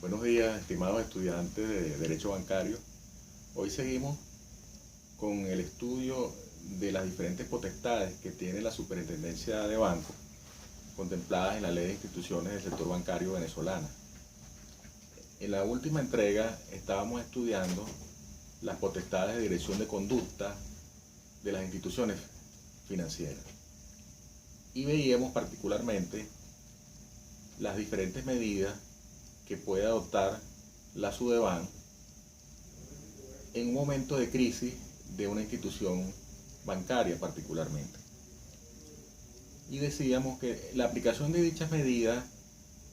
Buenos días, estimados estudiantes de Derecho Bancario. Hoy seguimos con el estudio de las diferentes potestades que tiene la Superintendencia de Bancos contempladas en la Ley de Instituciones del Sector Bancario venezolana. En la última entrega estábamos estudiando las potestades de dirección de conducta de las instituciones financieras y veíamos particularmente las diferentes medidas que puede adoptar la SUDEBAN en un momento de crisis de una institución bancaria particularmente. Y decíamos que la aplicación de dichas medidas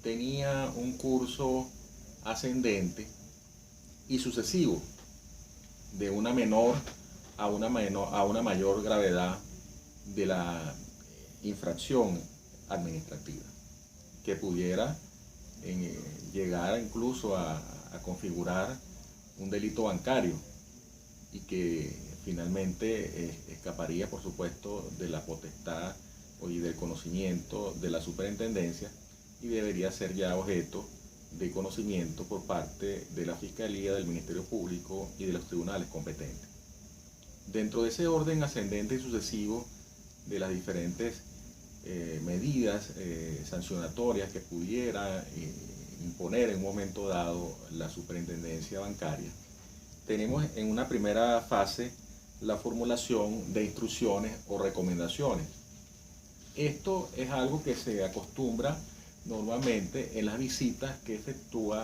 tenía un curso ascendente y sucesivo, de una menor a una mayor gravedad de la infracción administrativa, que pudiera llegar incluso a configurar un delito bancario y que finalmente escaparía, por supuesto, de la potestad y del conocimiento de la superintendencia y debería ser ya objeto de conocimiento por parte de la Fiscalía, del Ministerio Público y de los tribunales competentes. Dentro de ese orden ascendente y sucesivo de las diferentes medidas sancionatorias que pudiera imponer en un momento dado la superintendencia bancaria, tenemos en una primera fase la formulación de instrucciones o recomendaciones. Esto es algo que se acostumbra normalmente en las visitas que efectúa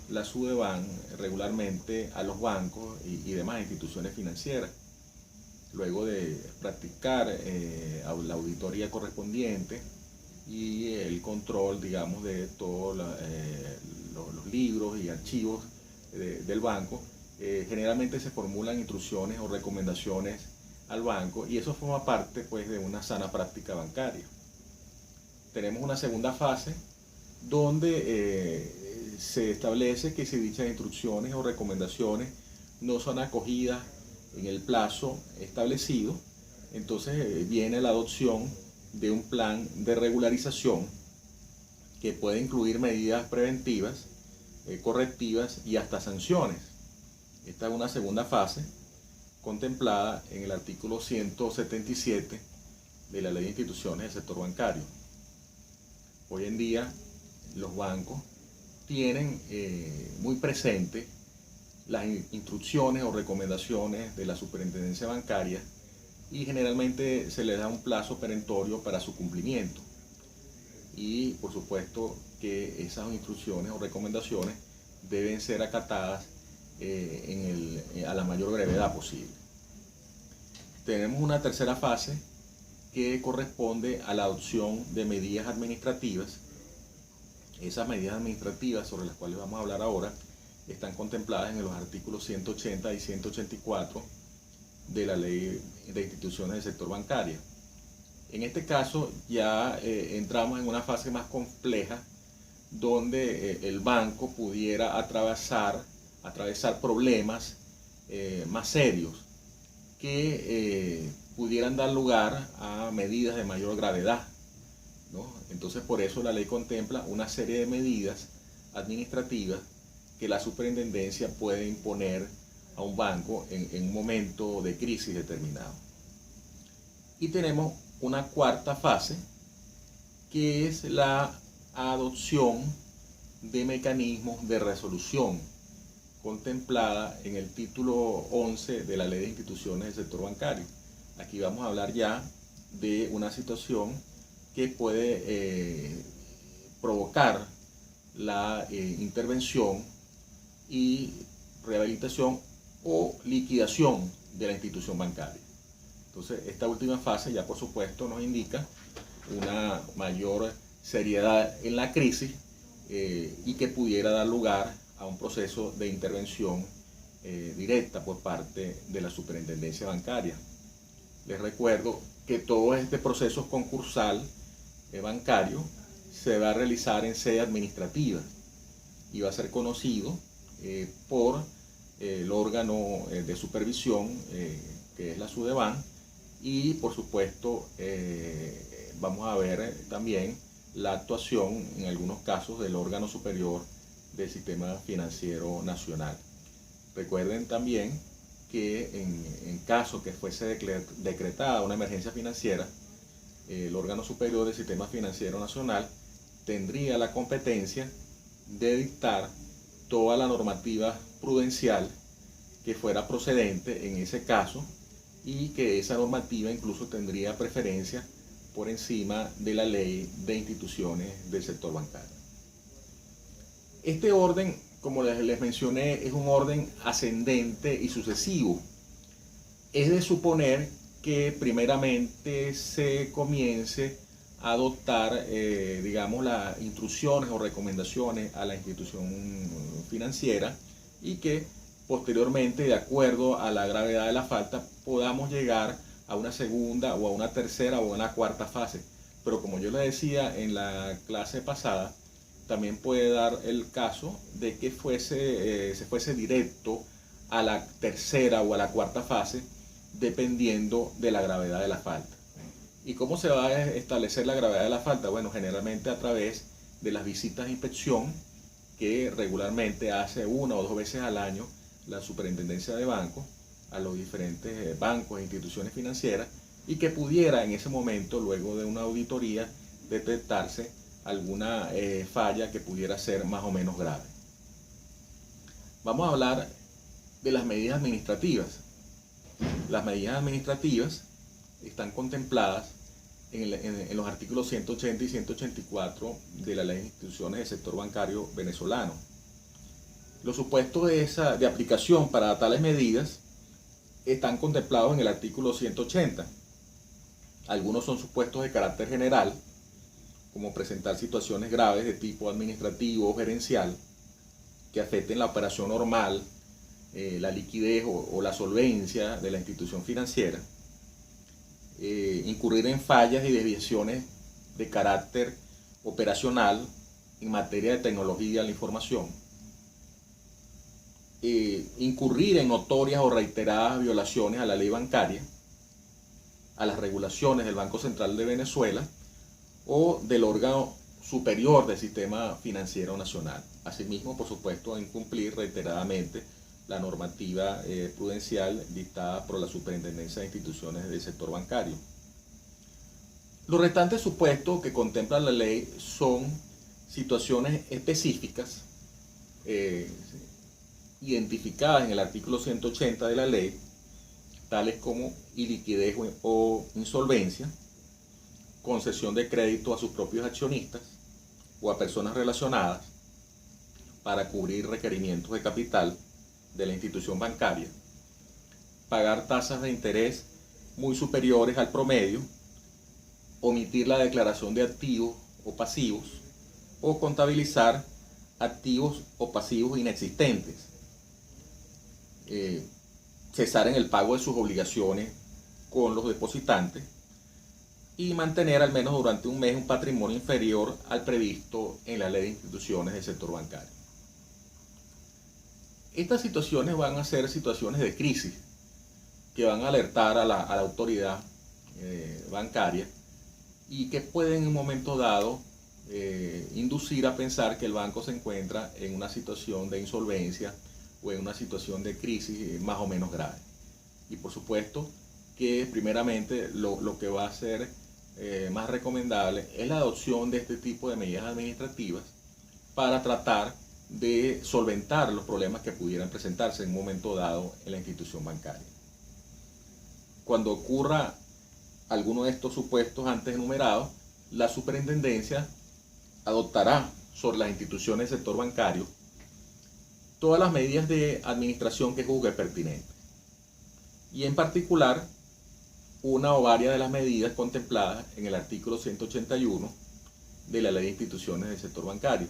la SUDEBAN regularmente a los bancos y demás instituciones financieras. Luego de practicar la auditoría correspondiente y el control, digamos, de todos los libros y archivos del banco, generalmente se formulan instrucciones o recomendaciones al banco y eso forma parte, pues, de una sana práctica bancaria. Tenemos una segunda fase donde se establece que si dichas instrucciones o recomendaciones no son acogidas en el plazo establecido, entonces viene la adopción de un plan de regularización que puede incluir medidas preventivas, correctivas y hasta sanciones. Esta es una segunda fase contemplada en el artículo 177 de la Ley de Instituciones del Sector Bancario. Hoy en día los bancos tienen muy presente las instrucciones o recomendaciones de la superintendencia bancaria y generalmente se les da un plazo perentorio para su cumplimiento. Y por supuesto que esas instrucciones o recomendaciones deben ser acatadas a la mayor brevedad posible. Tenemos una tercera fase que corresponde a la adopción de medidas administrativas. Esas medidas administrativas sobre las cuales vamos a hablar ahora están contempladas en los artículos 180 y 184 de la Ley de Instituciones del Sector Bancario. En este caso ya entramos en una fase más compleja donde el banco pudiera atravesar problemas más serios que pudieran dar lugar a medidas de mayor gravedad, ¿no? Entonces, por eso la ley contempla una serie de medidas administrativas que la superintendencia puede imponer a un banco en un momento de crisis determinado. Y tenemos una cuarta fase, que es la adopción de mecanismos de resolución contemplada en el título 11 de la Ley de Instituciones del Sector Bancario. Aquí vamos a hablar ya de una situación que puede provocar la intervención y rehabilitación o liquidación de la institución bancaria. Entonces, esta última fase ya por supuesto nos indica una mayor seriedad en la crisis y que pudiera dar lugar a un proceso de intervención directa por parte de la superintendencia bancaria. Les recuerdo que todo este proceso concursal bancario se va a realizar en sede administrativa y va a ser conocido por el órgano de supervisión que es la SUDEBAN y por supuesto vamos a ver también la actuación en algunos casos del órgano superior del sistema financiero nacional. Recuerden también que en caso que fuese decretada una emergencia financiera, el órgano superior del sistema financiero nacional tendría la competencia de dictar toda la normativa prudencial que fuera procedente en ese caso, y que esa normativa incluso tendría preferencia por encima de la ley de instituciones del sector bancario. Este orden, como les mencioné, es un orden ascendente y sucesivo. Es de suponer que primeramente se comience a adoptar, digamos, las instrucciones o recomendaciones a la institución financiera, y que posteriormente, de acuerdo a la gravedad de la falta, podamos llegar a una segunda o a una tercera o a una cuarta fase. Pero como yo les decía en la clase pasada, también puede dar el caso de que se fuese directo a la tercera o a la cuarta fase, dependiendo de la gravedad de la falta. ¿Y cómo se va a establecer la gravedad de la falta? Bueno, generalmente a través de las visitas de inspección que regularmente hace 1 o 2 veces al año la Superintendencia de Bancos a los diferentes bancos e instituciones financieras, y que pudiera en ese momento, luego de una auditoría, detectarse alguna falla que pudiera ser más o menos grave. Vamos a hablar de las medidas administrativas. Las medidas administrativas están contempladas en los artículos 180 y 184 de la Ley de Instituciones del Sector Bancario Venezolano. Los supuestos de aplicación para tales medidas están contemplados en el artículo 180. Algunos son supuestos de carácter general, como presentar situaciones graves de tipo administrativo o gerencial que afecten la operación normal, la liquidez o la solvencia de la institución financiera, incurrir en fallas y desviaciones de carácter operacional en materia de tecnología de la información, incurrir en notorias o reiteradas violaciones a la ley bancaria, a las regulaciones del Banco Central de Venezuela o del órgano superior del sistema financiero nacional. Asimismo, por supuesto, incumplir reiteradamente la normativa prudencial dictada por la Superintendencia de Instituciones del Sector Bancario. Los restantes supuestos que contempla la ley son situaciones específicas identificadas en el artículo 180 de la ley, tales como iliquidez o insolvencia, concesión de crédito a sus propios accionistas o a personas relacionadas para cubrir requerimientos de capital de la institución bancaria, pagar tasas de interés muy superiores al promedio, omitir la declaración de activos o pasivos, o contabilizar activos o pasivos inexistentes, cesar en el pago de sus obligaciones con los depositantes y mantener al menos durante un mes un patrimonio inferior al previsto en la Ley de Instituciones del Sector Bancario. Estas situaciones van a ser situaciones de crisis que van a alertar a la autoridad bancaria, y que pueden en un momento dado inducir a pensar que el banco se encuentra en una situación de insolvencia o en una situación de crisis más o menos grave. Y por supuesto que primeramente lo que va a ser más recomendable es la adopción de este tipo de medidas administrativas para tratar de solventar los problemas que pudieran presentarse en un momento dado en la institución bancaria. Cuando ocurra alguno de estos supuestos antes enumerados, la superintendencia adoptará sobre las instituciones del sector bancario todas las medidas de administración que juzgue pertinentes, y en particular una o varias de las medidas contempladas en el artículo 181 de la Ley de Instituciones del Sector Bancario.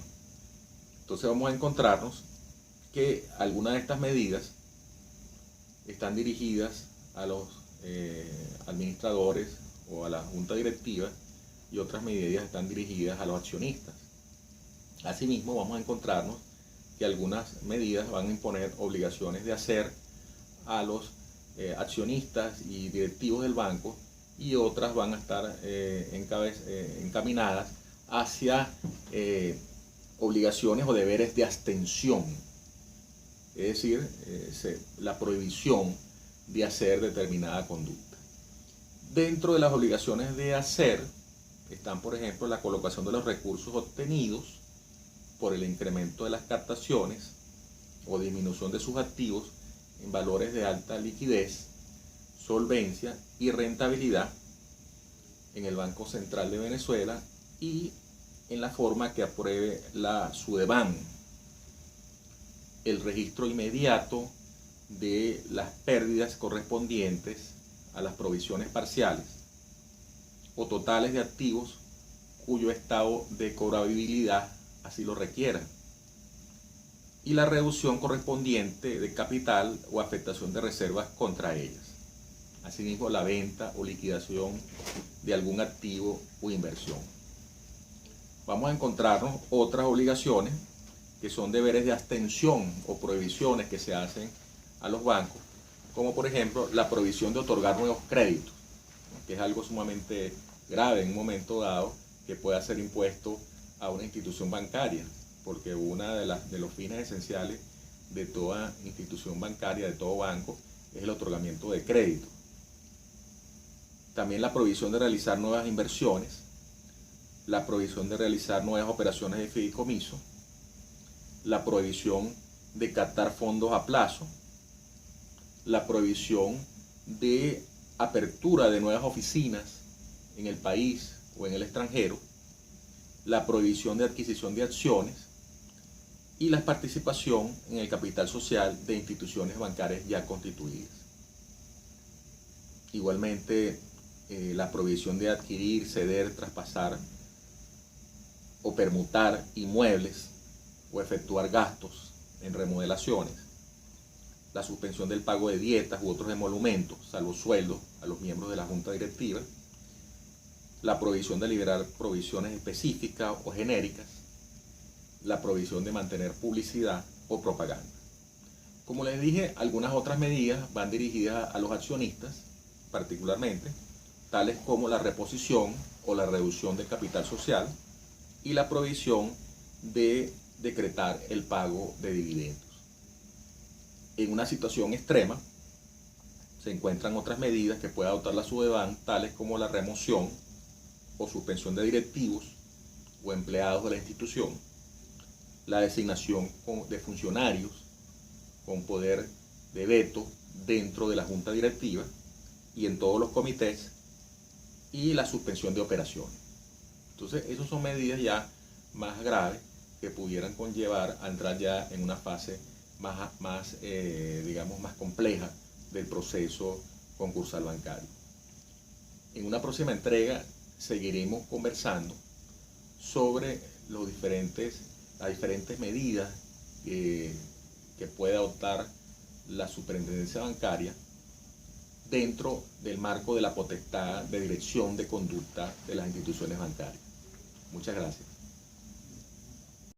Entonces vamos a encontrarnos que algunas de estas medidas están dirigidas a los administradores o a la junta directiva, y otras medidas están dirigidas a los accionistas. Asimismo, vamos a encontrarnos que algunas medidas van a imponer obligaciones de hacer a los accionistas y directivos del banco, y otras van a estar encaminadas hacia obligaciones o deberes de abstención, es decir, la prohibición de hacer determinada conducta. Dentro de las obligaciones de hacer están, por ejemplo, la colocación de los recursos obtenidos por el incremento de las captaciones o disminución de sus activos en valores de alta liquidez, solvencia y rentabilidad en el Banco Central de Venezuela y en la forma que apruebe la SUDEBAN. El registro inmediato de las pérdidas correspondientes a las provisiones parciales o totales de activos cuyo estado de cobrabilidad así lo requiera, y la reducción correspondiente de capital o afectación de reservas contra ellas. Asimismo, la venta o liquidación de algún activo o inversión. Vamos a encontrarnos otras obligaciones que son deberes de abstención o prohibiciones que se hacen a los bancos, como por ejemplo la prohibición de otorgar nuevos créditos, que es algo sumamente grave en un momento dado que pueda ser impuesto a una institución bancaria, porque uno de los fines esenciales de toda institución bancaria, de todo banco, es el otorgamiento de crédito. También la prohibición de realizar nuevas inversiones, la prohibición de realizar nuevas operaciones de fideicomiso, la prohibición de captar fondos a plazo, la prohibición de apertura de nuevas oficinas en el país o en el extranjero, la prohibición de adquisición de acciones y la participación en el capital social de instituciones bancarias ya constituidas. Igualmente, la prohibición de adquirir, ceder, traspasar o permutar inmuebles o efectuar gastos en remodelaciones, la suspensión del pago de dietas u otros emolumentos, salvo sueldos, a los miembros de la junta directiva, la prohibición de liberar provisiones específicas o genéricas, la prohibición de mantener publicidad o propaganda. Como les dije, algunas otras medidas van dirigidas a los accionistas, particularmente, tales como la reposición o la reducción del capital social y la prohibición de decretar el pago de dividendos. En una situación extrema, se encuentran otras medidas que puede adoptar la SUDEBAN, tales como la remoción o suspensión de directivos o empleados de la institución, la designación de funcionarios con poder de veto dentro de la junta directiva y en todos los comités, y la suspensión de operaciones. Entonces, esas son medidas ya más graves que pudieran conllevar a entrar ya en una fase digamos, más compleja del proceso concursal bancario. En una próxima entrega seguiremos conversando sobre las diferentes medidas que puede adoptar la superintendencia bancaria dentro del marco de la potestad de dirección de conducta de las instituciones bancarias. Muchas gracias.